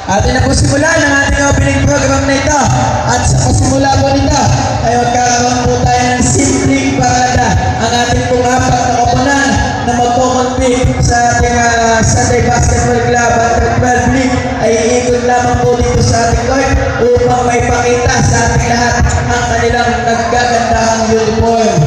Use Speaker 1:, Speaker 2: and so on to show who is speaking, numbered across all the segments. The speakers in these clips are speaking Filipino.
Speaker 1: Atin na po simulan ang ating opening program na ito. At sa pasimula po nito ay magkakaroon po tayo ng simpleng parada. Ang ating pong apat na kapunan na magkukumpit sa ating Sunday Basketball Club at 12 League ay iikot lamang po dito sa ating court upang may pakita sa ating lahat ang kanilang naggagandahang uniform.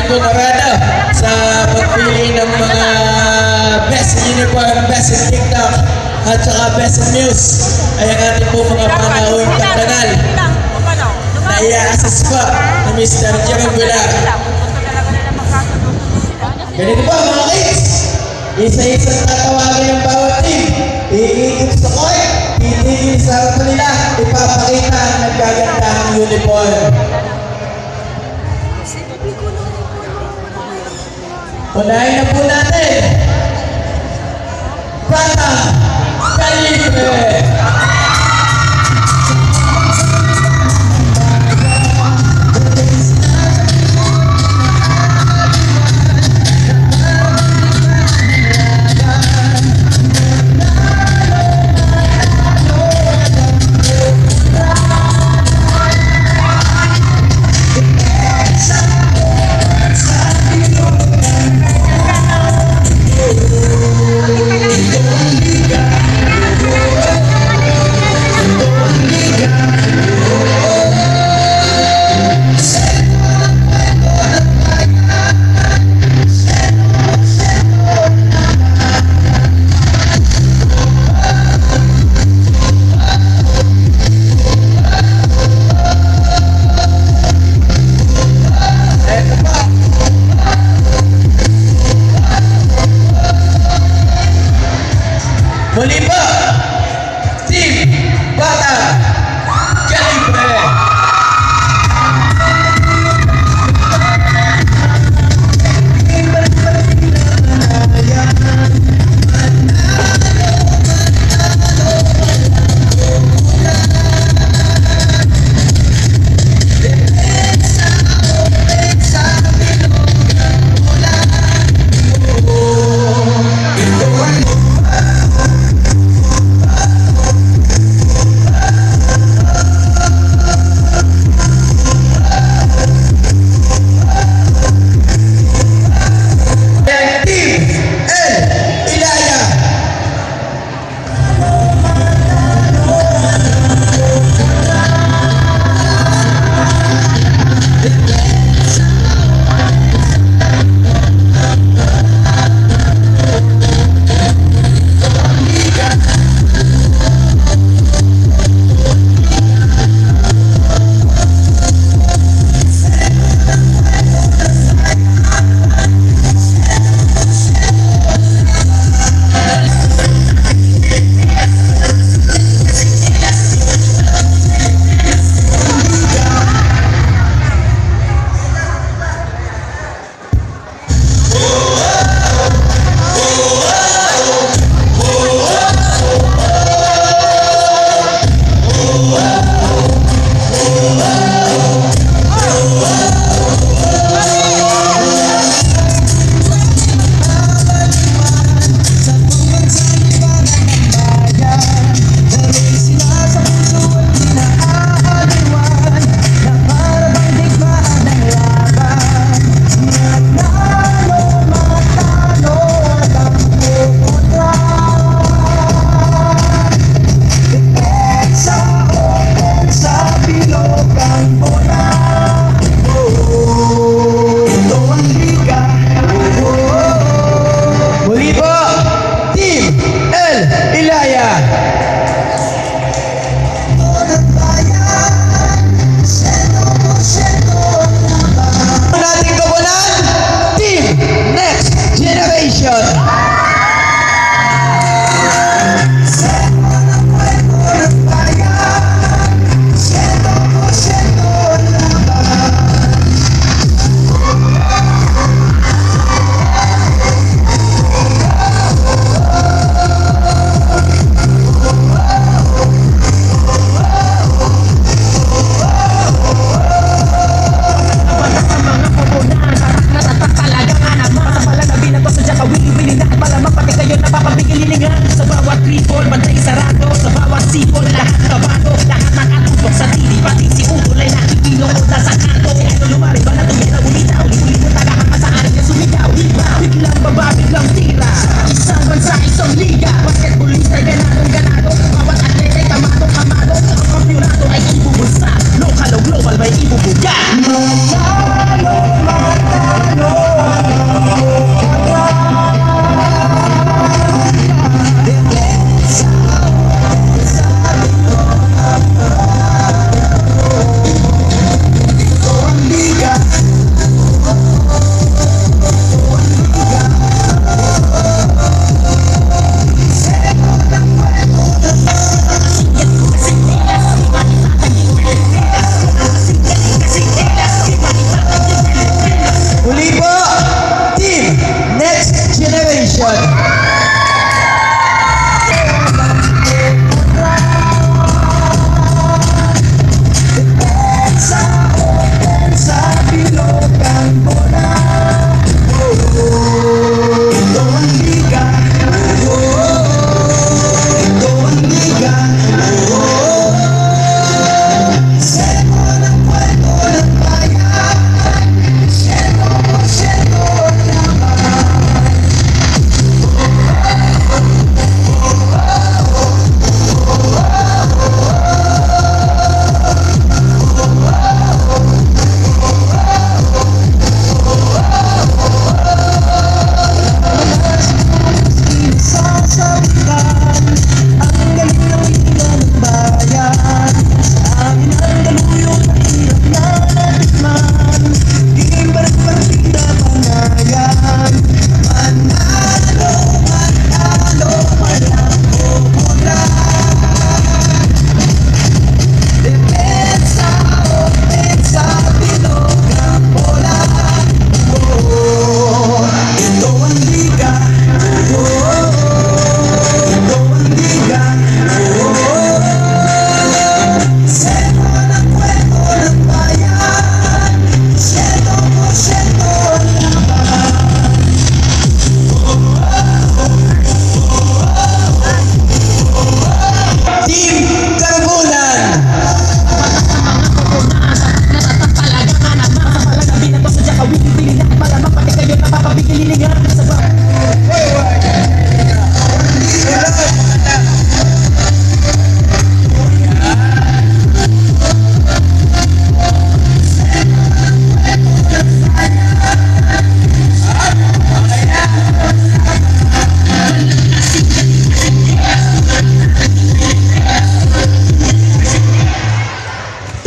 Speaker 1: Parada sa pagpili ng mga best uniform, best in TikTok at saka best in news ay ang ating po mga panahon kantanal na i-assess po ni Mr. Jerome Villar. Ganito po mga kids, isa-isang tatawagin ng bawat team, iikot sa court, titigil sa harapan nila, ipapakita ang naggagandahang uniform. Unahin na po natin Prata Calibre. Generation.
Speaker 2: Sa bawat tripol, bantay sarado. Sa bawat sipol, lahat kabado. Lahat nakatutok sa tili, pati si Udol ay nakikilong o nasa kanto. Ano lumari ba na tumira, umitaw? Uli mo tagahan ka sa arin niya sumigaw. Biglang baba, biglang tira. Isang bansa, isang liga. Basketballista ay ganadong-ganado. Bawat atlet ay kamado-kamado. Ang kampyonato ay ibubulsa. Lokal o global may ibubuga. Manalo, manalo.
Speaker 1: Uli po, Team Next Generation.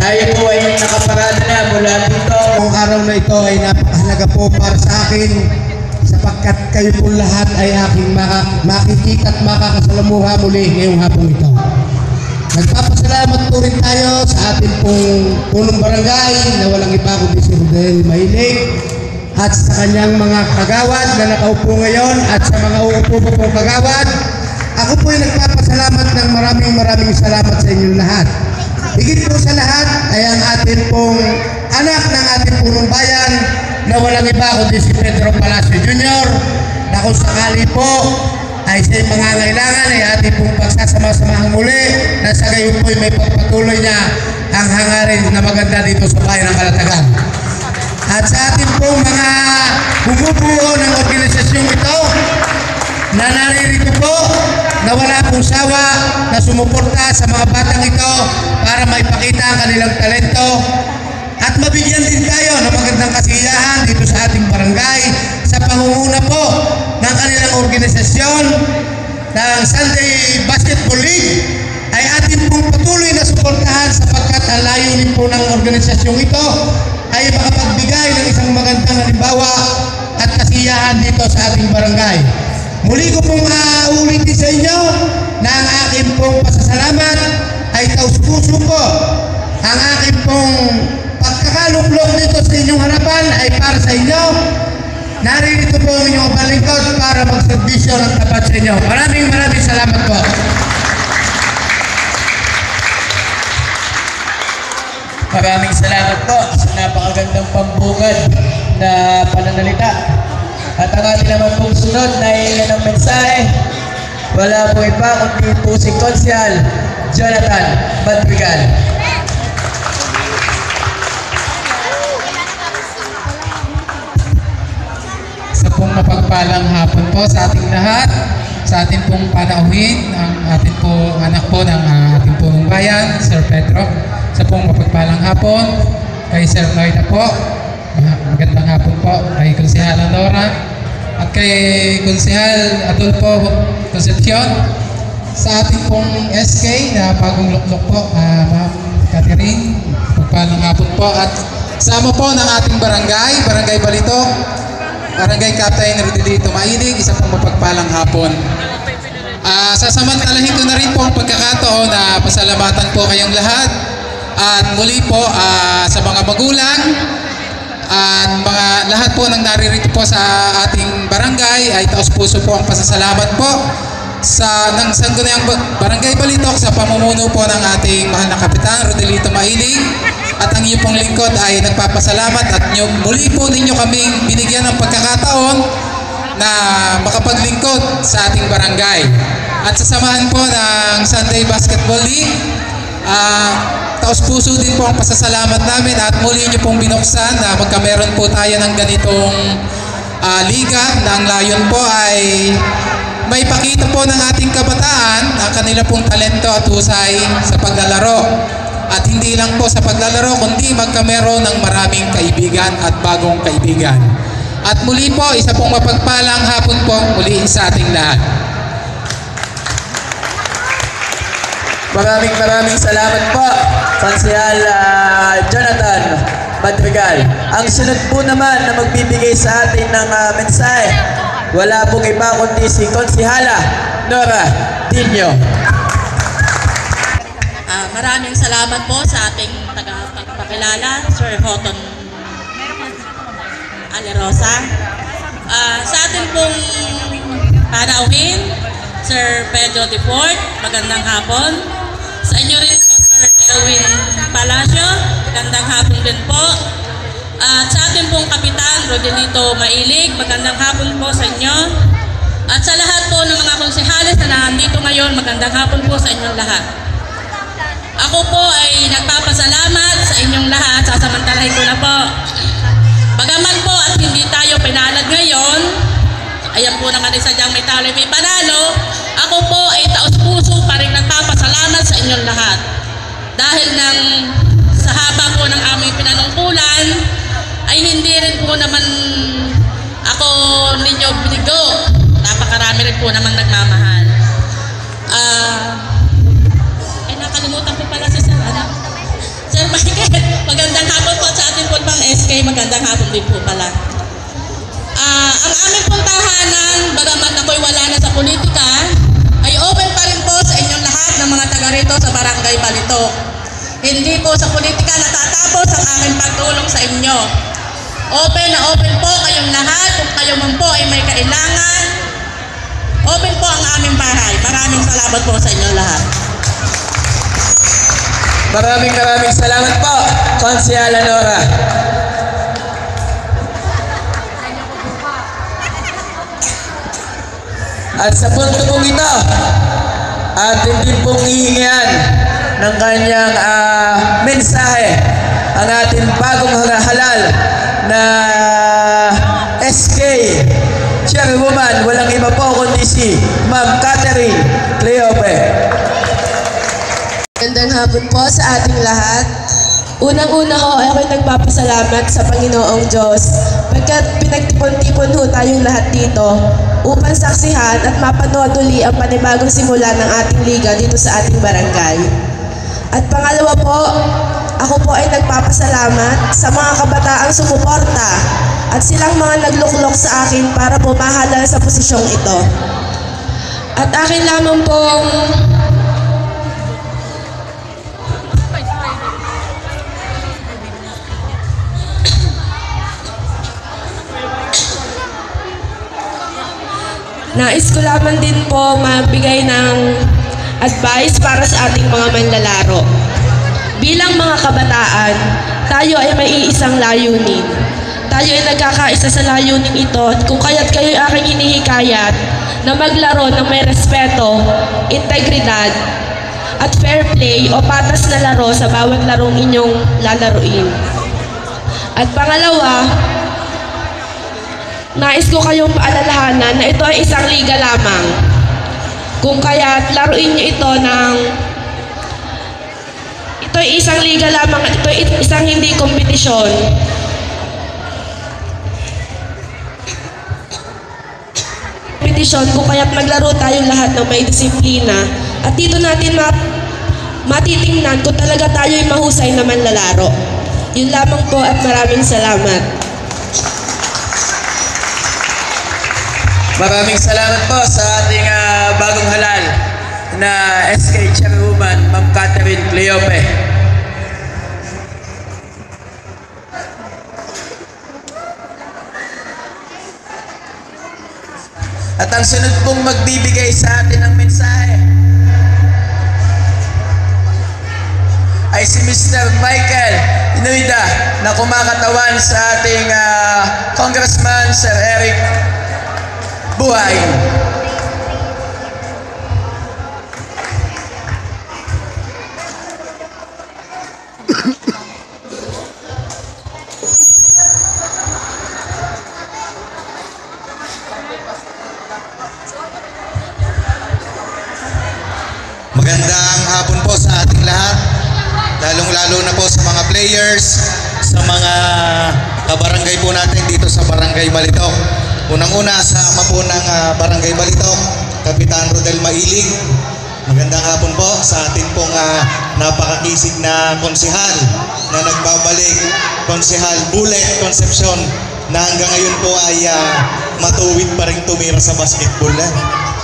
Speaker 3: Tayo po ay nakaparada na mula dito.
Speaker 4: Ang araw na ito ay napakahalaga po para sa akin sapagkat kayo po lahat ay aking makikita at makakasalamuha muli ngayong hapong ito. Nagpapasalamat po rin tayo sa ating pong punong barangay na walang iba kundi si Rodel Mahilig at sa kanyang mga kagawad na nakaupo ngayon at sa mga uupo po pong kagawad. Ako po ay nagpapasalamat ng maraming salamat sa inyong lahat. Higit po sa lahat ay ang atin pong anak ng ating punong bayan na walang iba kundi si Pedro Palacio Jr. na kung sakali po ay siya'y mangangailangan ay ating pong pagsasama-samahang muli na sa gayon po ay may pagpatuloy niya ang hangarin na maganda dito sa bayan ng Calatagan. At sa ating pong mga bumubuo ng organisasyong ito na naririto po na wala pong sawa na sumuporta sa mga batang ito para maipakita ang kanilang talento at mabigyan din tayo ng magandang kasiyahan dito sa ating barangay sa pangunguna po ng kanilang organisasyon ng Sunday Basketball League ay atin pong patuloy na suportahan sapagkat ang layunin po ng organisasyong ito ay makapagbigay ng isang magandang halimbawa at kasiyahan dito sa ating barangay. Muli ko pong uulitin sa inyo na ang aking pong pasasalamat ay taus-puso po. Ang aking pong pagkakaluklok dito sa inyong harapan ay para sa inyo. Naririto po ang inyong balingkod para magserbisyo ng tapat sa inyo. Maraming salamat po.
Speaker 3: Maraming salamat po sa napakagandang pambungad na pananalita. At ang ating naman pong sunod na ilan ng mensahe, wala po iba kundi po si Konsehal Jonathan Madrigal.
Speaker 5: Sa pong mapagpalang hapon po sa ating lahat, sa ating pong panauhin, ang ating po anak po ng ating pong bayan, Sir Pedro. Sa pong mapagpalang hapon, kay Sir Noida po, magandang hapon po, kay Konsehal Nora, at kay Konsehal Adolfo Concepcion, sa ating pong SK na bagong luklok po, Ma'am Catherine, mapagpalang hapon po, at sama po ng ating Barangay Balitok, Barangay Captain Rodelito Mailig, isa pong mapagpalang hapon. Sasamantalahin ko na rin po ang pagkakataon na pasalamatan po kayong lahat. At muli po sa mga magulang at mga lahat po ng naririto po sa ating barangay ay taos-puso po ang pasasalamat po ng Sangguniang Barangay Balitok sa pamumuno po ng ating mahal na Kapitan Rodelito Mailig. At ang iyong pong lingkod ay nagpapasalamat at muli po ninyo kaming binigyan ng pagkakataon na makapaglingkod sa ating barangay. At sa samahan po ng Sunday Basketball League, taos-puso din po ang pasasalamat namin at muli nyo pong binuksan na magkameron po tayo ng ganitong liga na ang layon po ay may pakita po ng ating kabataan ang kanila pong talento at husay sa paglalaro. At hindi lang po sa paglalaro kundi magkameron ng maraming kaibigan at bagong kaibigan. At muli po, isa pong mapagpalang hapon po muli sa ating lahat.
Speaker 3: Maraming salamat po, Konsehal Jonathan Madrigal. Ang sunod po naman na magbibigay sa atin ng mensahe, wala pong iba kundi si Konsehala Nora Dinyo.
Speaker 6: Maraming salamat po sa ating tagapagpakilala, Sir Hoton Alerosa. Sa ating pong panauhin, Sir Pedro Deport, magandang hapon. Sa inyo rin po, Sir Elwin Palacio, magandang hapon din po. At sa ating pong Kapitan Rodelito Mailig, magandang hapon po sa inyo. At sa lahat po ng mga konsehales na nandito ngayon, magandang hapon po sa inyong lahat. Ako po ay nagpapasalamat sa inyong lahat, sasamantalahin ko na po. Bagaman po at hindi tayo pinalad ngayon, ayan po naman sadyang may talo may panalo, ako po ay taos-puso pa rin nagpapasalamat sa inyong lahat. Dahil sa haba po ng aming pinanungkulan, ay hindi rin po naman ako ninyo binigo. Napakarami rin po naman nagmamahal. Nakalimutan ko pala si Sir Michael. Magandang hapon po sa ating pong SK. Magandang hapon din po pala. Ang aming pong tahanan, bagamat ako'y wala na sa politika, ay open pa rin po sa inyong lahat ng mga taga rito sa Barangay Balitok. Hindi po sa politika natatapos ang aming pagtulong sa inyo. Open na open po kayong lahat. Kung kayo man po ay may kailangan, open po ang aming bahay. Maraming salamat po sa inyong lahat.
Speaker 3: Maraming salamat po, Konsehal Nora. At sa punto pong ito, atin din pong hihingian ng kanyang mensahe ang ating bagong halal na SK Chairwoman, walang iba po kundi si Ma'am Catherine Cleope.
Speaker 7: Magandang hapon po sa ating lahat. Unang-una ho ay ako'y nagpapasalamat sa Panginoong Diyos pagkat pinagtipon-tipon ho tayong lahat dito upang saksihan at mapanood uli ang panibagong simula ng ating liga dito sa ating barangay. At pangalawa po, ako po ay nagpapasalamat sa mga kabataang sumuporta at silang mga nagluklok sa akin para pumahalal sa posisyong ito. At akin lamang pong nais ko lamang din po magbigay ng advice para sa ating mga manlalaro. Bilang mga kabataan, tayo ay may iisang layunin. Tayo ay nagkakaisa sa layunin ito at kung kaya't kayo aking hinihikayat na maglaro ng may respeto, integridad, at fair play o patas na laro sa bawat larong inyong lalaruin. At pangalawa, nais ko kayong paalalahanan na ito ay isang liga lamang. Kung kaya't laruin niyo ito ng ito ay isang liga lamang at ito ay isang hindi kompetisyon. Kung kaya't maglaro tayong lahat ng may disiplina at dito natin matitingnan kung talaga tayo ay mahusay na manlalaro. Yun lamang po at maraming salamat.
Speaker 3: Maraming salamat po sa ating bagong halal na SK Chairwoman, Ma'am Catherine Cleope. At ang sunod pong magbibigay sa atin ng mensahe ay si Mr. Michael Inuida na kumakatawan sa ating Congressman Sir Eric Buhain.
Speaker 8: Magandang hapon po sa ating lahat, lalong-lalo na po sa mga players, sa mga kabarangay po natin dito sa Barangay Balitok. Unang-una sa ama po ng Barangay Balitok, Kapitan Rodel Mailig. Magandang hapon po sa ating pong napakakisig na konsehal na nagbabalik, Konsehal Bullet Concepcion, na hanggang ngayon po ay matuwid pa rin tumira sa basketball.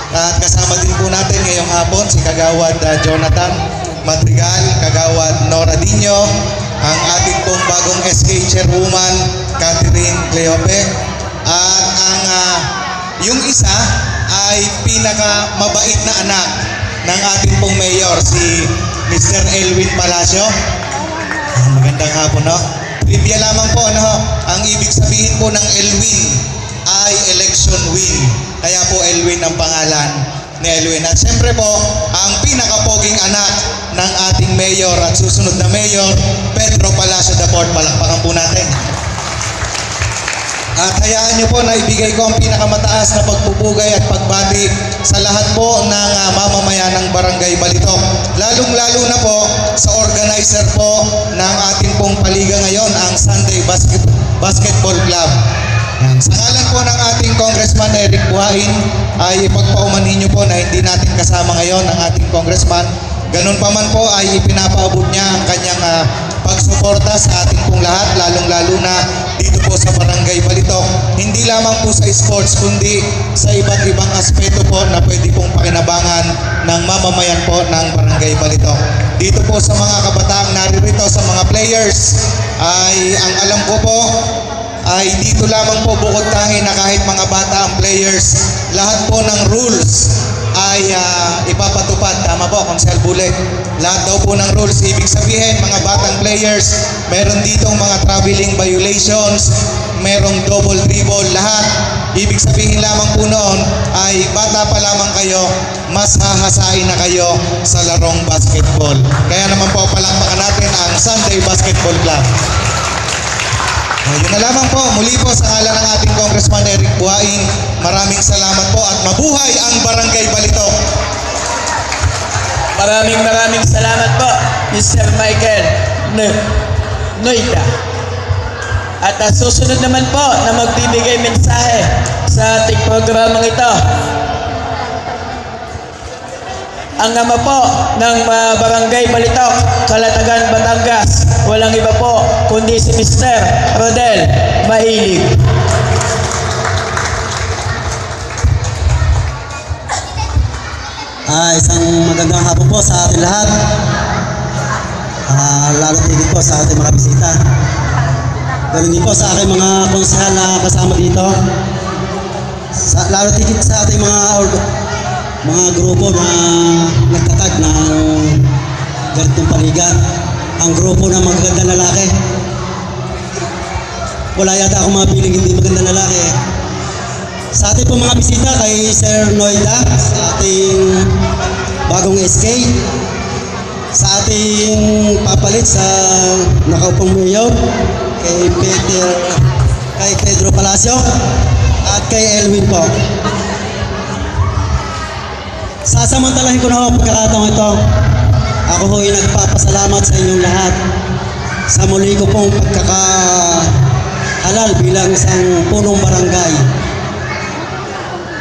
Speaker 8: At kasama din po natin ngayong hapon si Kagawad Jonathan Madrigal, Kagawad Nora Dino, ang ating pong bagong SK Chairwoman Catherine Cleope, at ang yung isa ay pinakamabait na anak ng ating pong mayor, si Mr. Elwin Palacio. Magandang hapon, no? Trivia lamang po, no? Ang ibig sabihin po ng Elwin ay election win. Kaya po Elwin ang pangalan ni Elwin. At siyempre po, ang pinakapoging anak ng ating mayor at susunod na mayor, Pedro Palacio IV. Palakpakan po natin. At hayaan niyo po na ibigay ko ang pinakamataas na pagpupugay at pagbati sa lahat po ng mamamayan ng Barangay Balitok. Lalong-lalo na po sa organizer po ng ating pong paliga ngayon, ang Sunday Basketball Club. Sa ngalan po ng ating Congressman Eric Buhain ay ipagpaumanhin niyo po na hindi natin kasama ngayon ang ating congressman. Ganun pa man po ay ipinapaabot niya ang kanyang pagsuporta sa ating pong lahat, lalong-lalo na dito po sa Barangay Balitok. Hindi lamang po sa sports kundi sa iba't ibang aspeto po na pwede pong pakinabangan ng mamamayan po ng Barangay Balitok. Dito po sa mga kabataang naririto, sa mga players, ay ang alam ko po ay dito lamang po bukod tangi na kahit mga bata ang players, lahat po ng rules ay ipapatupad. Tama po, Konsehal Bullet. Lahat daw po ng rules, ibig sabihin mga batang players, meron ditong mga traveling violations, merong double dribble, lahat. Ibig sabihin lamang po noon ay bata pa lamang kayo, mas hahasain na kayo sa larong basketball. Kaya naman po palakpakan natin ang Sunday Basketball Club. Yun na lamang po, muli po sa ngalan ng ating Congressman Eric Buhain, maraming salamat po at mabuhay ang Barangay Balitok.
Speaker 3: Maraming salamat po, Mr. Michael Noida. At susunod naman po na magbibigay mensahe sa ating programang ito, ang ama po ng Barangay Balitok, Calatagan, Batangas,
Speaker 1: walang iba po kundi si Mr. Rodel Mailig.
Speaker 9: Isang magandang hapon po sa ating lahat. Lalo tigit po sa ating mga bisita. Ganun din po sa aking mga konsehal na kasama dito. Lalo tigit sa ating mga grupo na nagtatag ng ganitong paliga. Ang grupo ng magagandang lalaki. Wala yata akong mga piling hindi magandang lalaki. Sa ating po mga bisita kay Sir Noida, sa ating bagong SK, sa ating papalit sa nakaupang mayor, kay Pedro Palacio, at kay Elwin po. Sasamantalahin ko na ho pagkakataon ito. Ako ho'y nagpapasalamat sa inyong lahat sa muli ko pong pagkakahalal bilang isang punong barangay.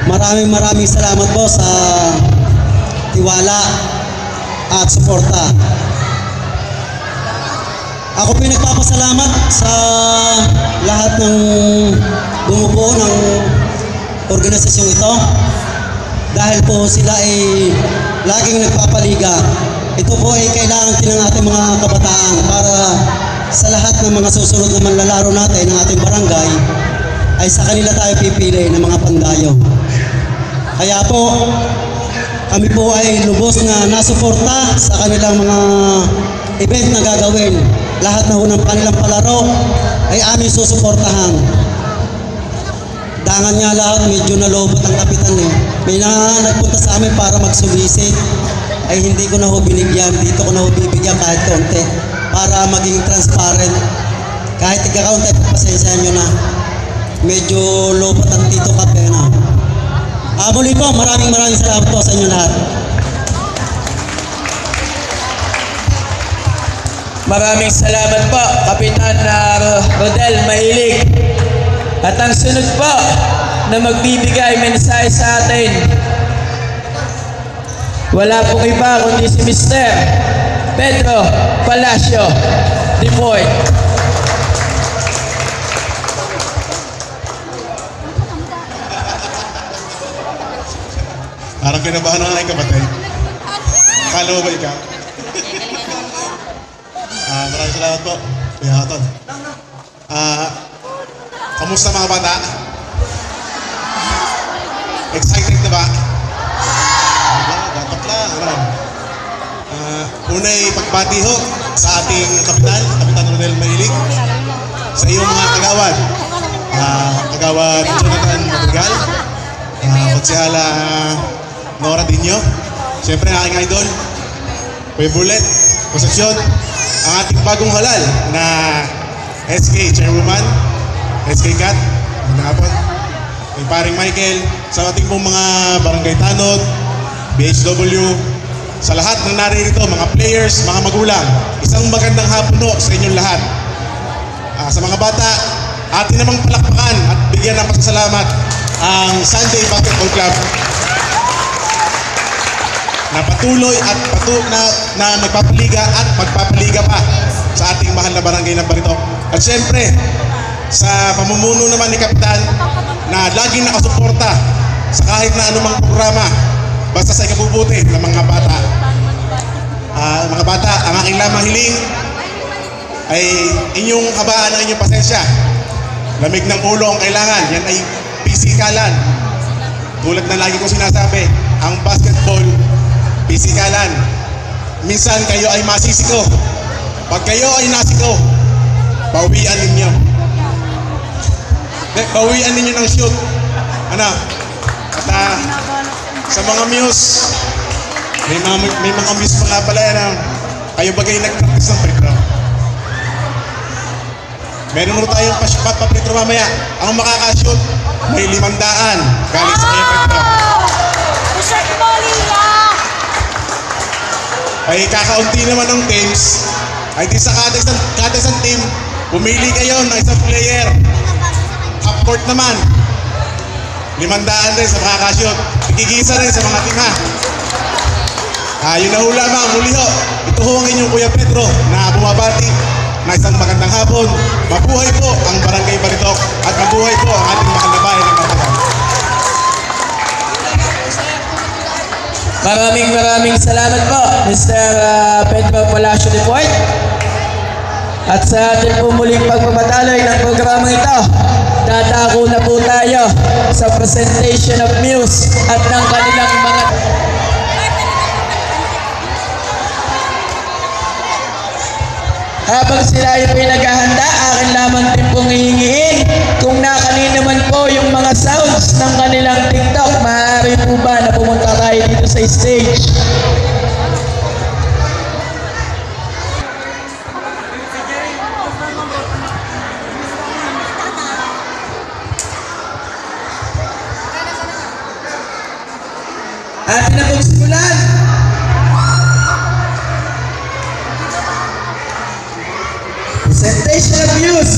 Speaker 9: Maraming salamat po sa tiwala at suporta. Ako po nagpapasalamat sa lahat ng bumubuo ng organisasyong ito dahil po sila ay laging nagpapaliga. Ito po ay kailangan din ng ating mga kabataan para sa lahat ng mga susunod na manlalaro natin ng ating barangay ay sa kanila tayo pipili ng mga pandayo. Kaya po, kami po ay lubos na nasuporta sa kanilang mga event na gagawin. Lahat na ho ng kanilang palaro ay aming susuportahan. Dangan nga lahat, medyo nalobot ang kapitan eh. May nagpunta sa amin para magsubisit. Ay hindi ko na ho binigyan, dito ko na ho bibigyan kahit konti. Para maging transparent. Kahit ika-kaunti, pasensyahan nyo na. Medyo lobot ang Tito Kape na. Muli po, maraming salamat po sa inyo lahat.
Speaker 3: Maraming salamat po, Kapitan Rodel Mailig. At ang sunod po na magbibigay mensahe sa atin, wala pong iba kundi si Mr. Pedro Palacio Deport.
Speaker 10: Parang kinabahan ng aking kapatid. Akala mo ba ikaw? Maraming salamat po. Kuya Haton. Kamusta mga bata? Excited na ba? Dapat lang. Una'y pagbati ho sa ating Kapitan Rodel Mailig, sa iyong mga kagawad. Kagawad Jonathan Madrigal, Konsehala Nora Dinyo, siyempre ang aking idol, Kuya Bullet, Concepcion, ang ating bagong halal na SK Chairwoman, SK Kat, magandang hapon, kay paring Michael, sa ating pong mga barangay tanod, BHW, sa lahat ng naririto, mga players, mga magulang, isang magandang hapon po sa inyong lahat. Sa mga bata, atin namang palakpakan at bigyan ng pasasalamat ang Sunday Basketball Club na patuloy at na nagpapaliga at magpapaliga pa sa ating mahal na barangay ng Barito. At syempre, sa pamumuno naman ni Kapitan na laging nakasuporta sa kahit na anumang programa basta sa ikabubuti ng mga bata. Mga bata, ang aking lamang hiling ay inyong habaan ng inyong pasensya. Lamig ng ulo ang kailangan. Yan ay pisikalan. Tulad na lagi kong sinasabi, ang basketball, pisikalan. Minsan kayo ay masisiko. Pag kayo ay nasiko, bawian ninyo. Bawian ninyo ng shoot. Ano? At sa mga muse, may mga muse pa nga pala yan. Kayo bagay nag-practice ng free throw. Meron mo tayong pa-free throw mamaya. Ang makaka-shoot, may 500 galing sa kayo free throw. Ay kakaunti naman ng teams, ay di sa kada isang team, pumili kayo ng isang player. Half court naman, 500 rin sa makakashoot. Ikigisa rin sa mga team ha. Yun na ho lamang, muli ho. Ito ho ang inyong Kuya Pedro na bumabati na isang magandang hapon. Mabuhay po ang Barangay Balitok at mabuhay po ang ating mahal na bayan ng Matagal.
Speaker 3: Maraming salamat po, Mr. Pedro Palacio de Fort. At sa ating po muling pagpapatuloy ng programang ito, dadako na po tayo sa presentation of Muse at ng kanilang mga... Habang sila ay pinaghahanda, akin lamang din pong hihingiin kung nakanino man po yung mga sounds ng kanilang TikTok. Maaari po ba na pumunta tayo dito sa stage? Atin na pong simulan. Presentation of Muse.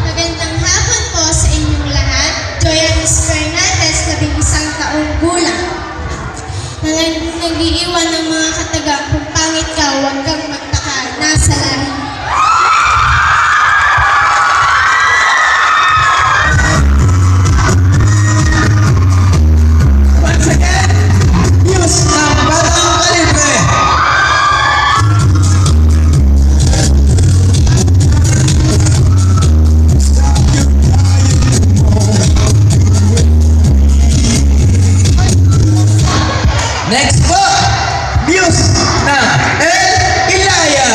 Speaker 11: Magandang hapon po sa inyong lahat. Joyanis Fernandez, 11 taong gulang. Nag-iiwan ng mga katagang, kung pangit ka, huwag kang magtaka, nasa lahi.
Speaker 3: Once again, Muse ng Batang Kalibre. Next po, Muse ng El Ilaya.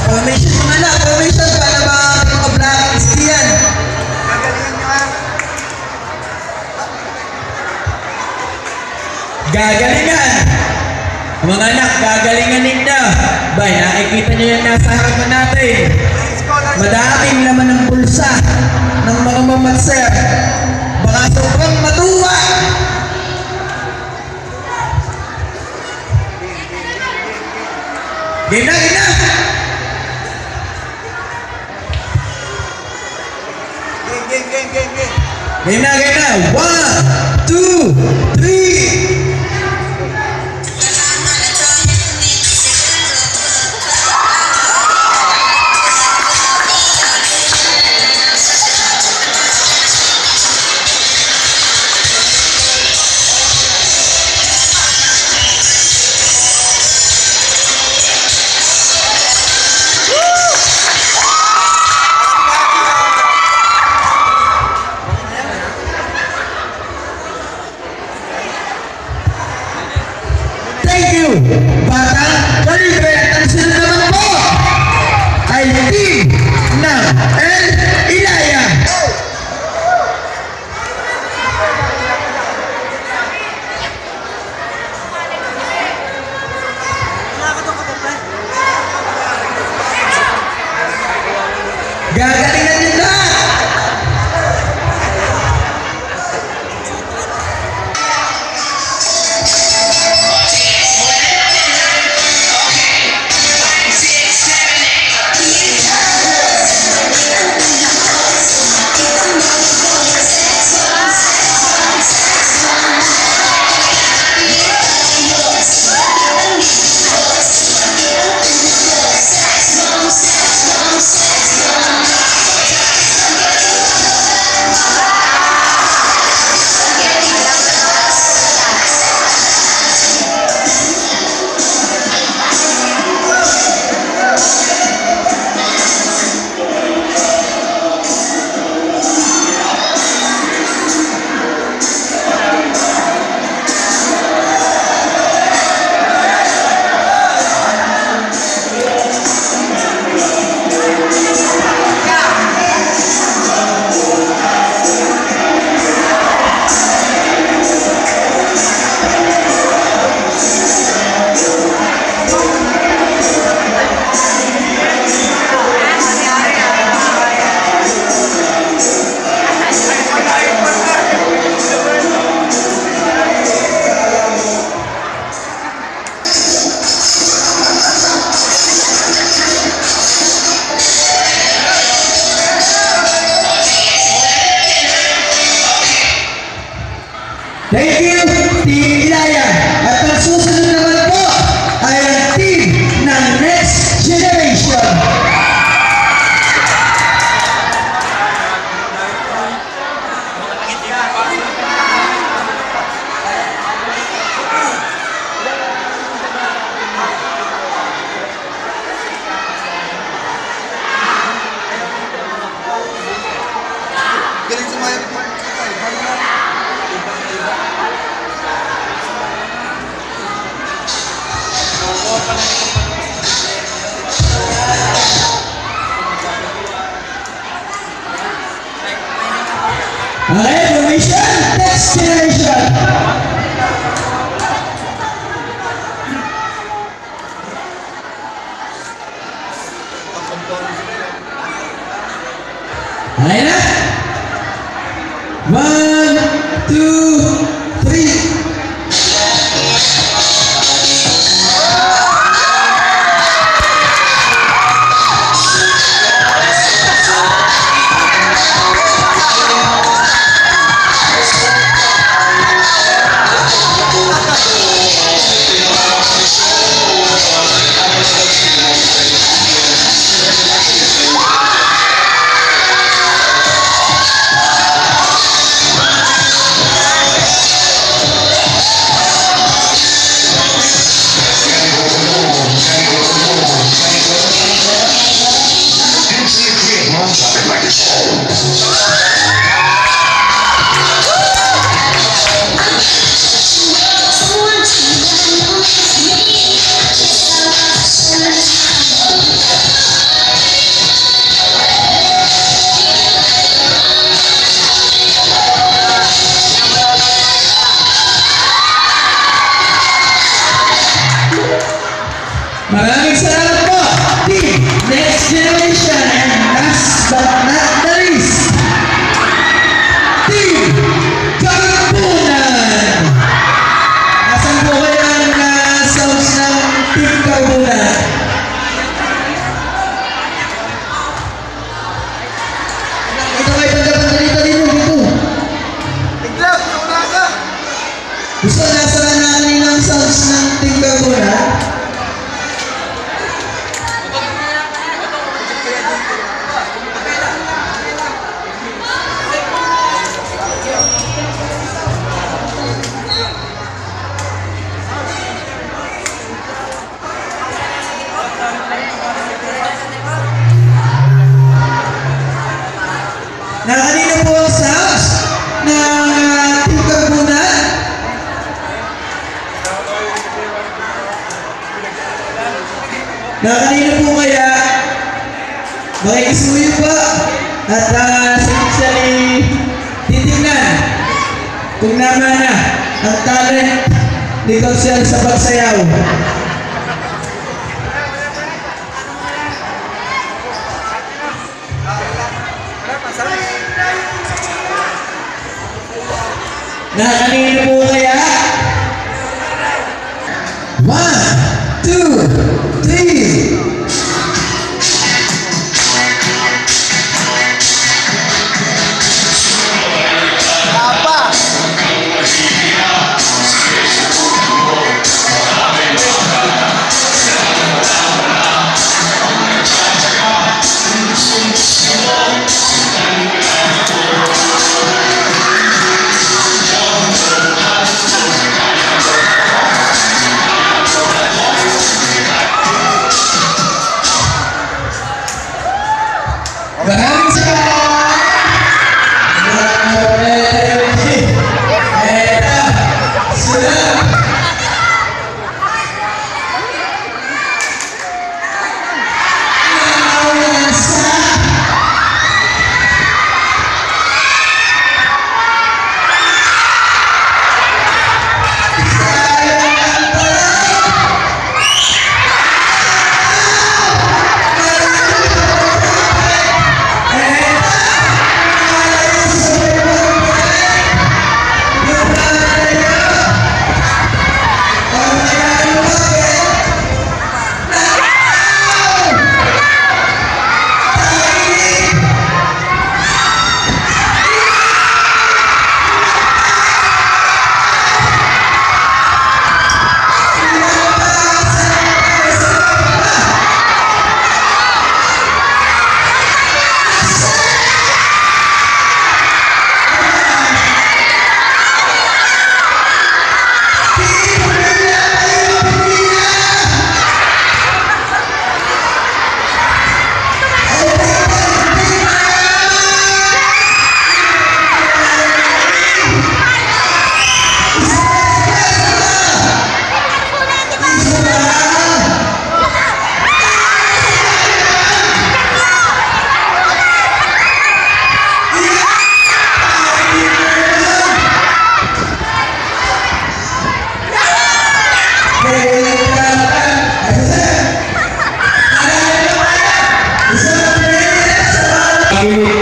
Speaker 1: Formation mga anak, formation para ba mga Black Christian. Gagalingan. Mga anak, gagalingan ninyo. Bay, nakikita nyo yung nasa harapan natin. Madating laman ng bulsa ng mga mamatser. Baka sobrang matuwa. Game na, game na. Game na, game na. 1, 2, 3. Thank you, Batang Kalibre. At ang sunod naman po ay team ng El Ilaya. Gagalingan din lahat. Thank you, Team Ilaya. At ang susunod naman po ay ang team ng Next Generation. Okay, formation, Next Generation. Okay na? 1, 2, 3. naman po, Team Next Generation, and last but not the least, Team Karbunan. Asan po kayo ang sounds ng Team Karbunan? Ito kayo pagkapantalita dito. Gusto nasa na kanilang sounds ng Team Karbunan? Na kanina po ang sounds ng Team Karbunan? Na kanina po kaya makikisuyo pa at essentially titignan kung naman na ang talent ni Kausyal sa pagsayaw. Na kanina po kaya 1, 2, 3. Maraming salamat!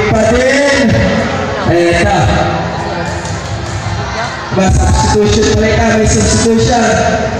Speaker 1: Pa din. Eto. Substitution pala ito. May substitution.